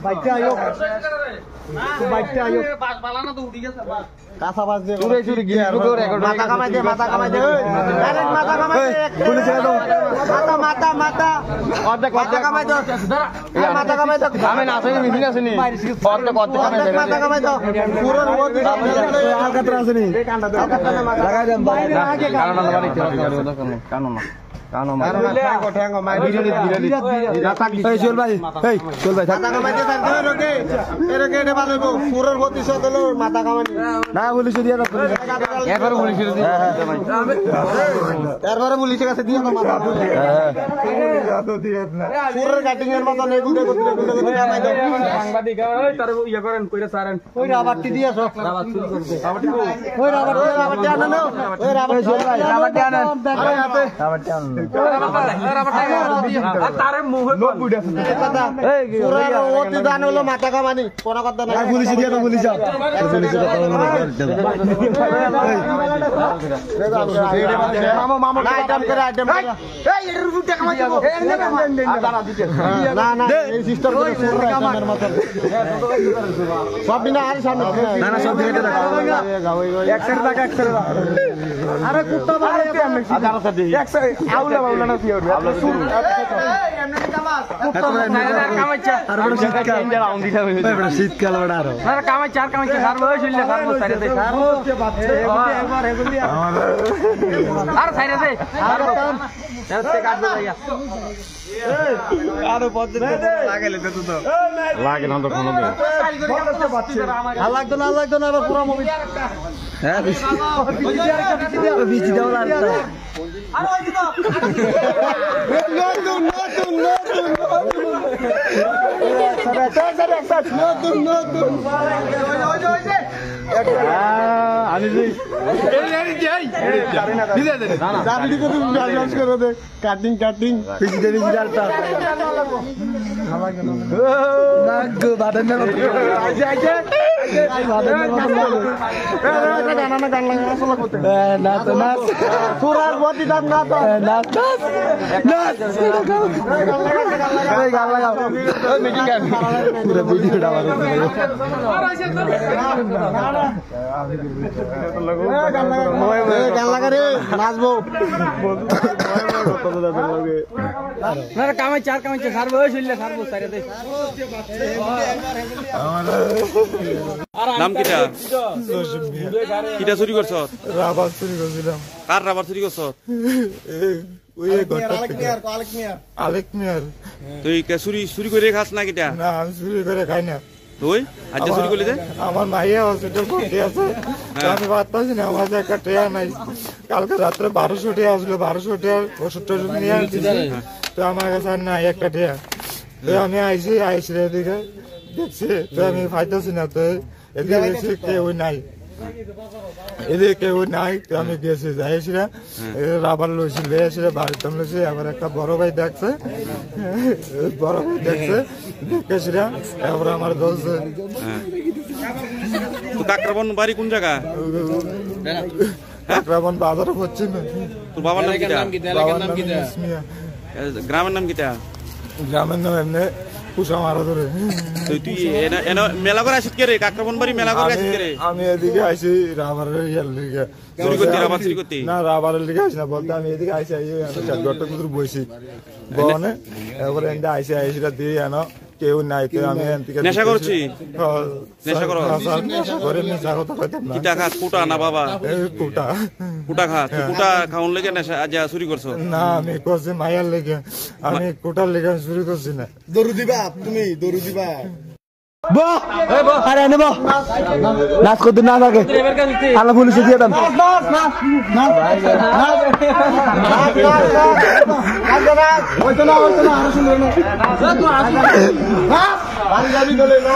বাইকটা আয়ো বাইকটা আয়ো কাঁচা বাস দিয়ে চুরে চুরে গিয়ে মাথা কামাই দে ডাইরেক্ট মাথা কামাই দে পুলিশ এলো মাথা মাথা অর্ধেক মাথা কামাই দাও মাথা কামাই দাও আমি না আসেনি মিটিং আসেনি অর্ধেক কামাই দে মাথা কামাই দাও পুরো রোড আলকাতরা আসেনি লাগাই দেন বাইরে আগে কারণ লাগাই কারণ কানো মারো ঠ্যাঙ্গো মাই বিরলি এই চল ভাই মাথা কামাইতে থাকতে রোকে এরকে এটা বানাবো পুরোর গতি সহ হলো মাথা কামানি না পুলিশ দিয়ে দাও একবার পুলিশ দিয়ে একবার পুলিশের কাছে দিয়ে দাও মাথা তো দিয়ে না পুরোর কাটিং এর মত নেই গুড়ে কামাই দাও সাংবাদিক ওই তার ইয়া করেন কইরা সারেন ওই রাবারটি দিয়েছো রাবার চুরি করতে রাবারটি ওই রাবারটি আনো না ওই রাবার চল ভাই রাবারটি আনো রাবারটি আনো তারে মুহে বুড়া কথা এই পুরো ওতি দান হলো মাথা কামানি কোন কথা না পুলিশ দিয়ে দাও পুলিশ মামা আইটেম করে এই এর রুটে কামাই দেব না না এই সিস্টেম করে কামার মাথা সব বিনা আর সামনে না না সব দিয়ে দাও এক সাইড টাকা এক সাইড আরে কুত্তা বাড়ে আমি আদার সাথে এক সাইড আউলা বাউলা না পিওর আউলা এমনি কামাস কুত্তা কামাইছা আর বড় শীতকাল রাউন্ড দিতে হবে বড় শীতকাল বড়ারো না কামাই চার কামাইছা সার বয় শুনলে সার বয় সাইরে দে সার বয় বাচ্চা একবার হেগুলি আর সাইরে দে আর তেতে কাট দে ভাইয়া আরো পথে লাগাইলে তো তো লাগে না তো কোনো দিন আর লাগতো না আবার পুরো মুভি হ্যাঁ বিচি দাও লাগতো আর ওই দিকে নতুন আমি কাটিং কাটিং নাচবো কামাই চার কামাই সার বয়স হইলে সারবো সাইরে নাম কিটা কিটা চুরি করছ রাবার চুরি করছিলাম কার রাবার চুরি করছ আলেক মিয়ার তুই চুরি করে খাস না কিটা না আমি চুরি করে খাই না তুই আজ চুরি করলি যে আমার মাইয়া হসপিটাল ভর্তি আছে আমি বাদ পাচ্ছি না আমার একটা ট্রেয়া নাই কালকে রাত্রে 1200 টাকা আসলো 1200 টাকা ওষুধ টষুধ নিয়ে আসছি তো আমার কাছে আর নাই একটা ট্রেয়া তো আমি আইসি এদিকে দেখছি তো আমি পাইতেছি না তো এদিকে দেখছি কেউ নাই এদিকে কেউ নাই তো আমি গেছি যাইছিলা রাবার লইছি লেছিলা বাড়িতে লইছি আবার একটা বড় ভাই দেখছে দেখেছিলা এবার আমার বলছে তো কাকরাবন বাড়ি কোন জায়গা কাকরাবন বাজারে হচ্ছে না তোর বাবার নাম কিটা গ্রামের নাম কিটা গ্রামের নাম এমনি পুষা মারা ধরে তুই মেলা করে আসিস কে রে কাকরাবন বাড়ি মেলা করে আসিস কে রে আমি এদিকে আইছি রাবারের লিগে চুরি করতে রাবার চুরি করতে না রাবারের লিগে আইছি না বলতে আমি এদিকে আইছি ঘরটা কুতুর বইছি বনে এবারে এন্ডা আইছিটা দিয়ে আনো কেউ নাই তো আমি এদিকে নেশা করছি নেশা করো করে নেশা কথা কইতাম না কিটা খাস কুটা না বাবা কুটা খাস কুটা খাওন লাগে নেশা আজ চুরি করছো না আমি করছি মায়ার লেগে আমি কুটার লেগে চুরি করছি না দরু দিবা তুমি দরু দিবা আরে নেব নাচ করতে না লাগে আল্লাহ পুলিশে দিয়ে দাম পাঞ্জাবি দলে না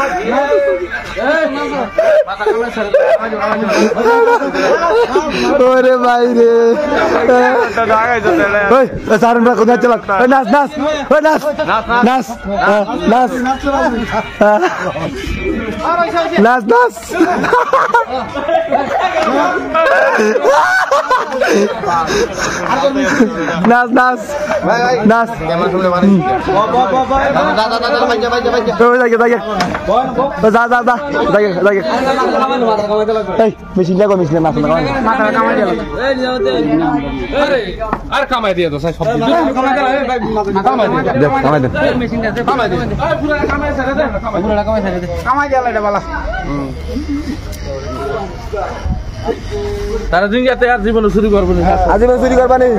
ওরে ভাই রে ওই সারন ভাই কোথায় চল নাচ নাচ ওই নাচ নাচ নাচ নাচ নাচ নাচ নাচ নাচ মেশিন লাগো মেশিন নাচ আর কামাই দিয়ে তো সব তারা দিন যাতে আর জীবন শুরু করবো আজীবন চুরি করবা নেই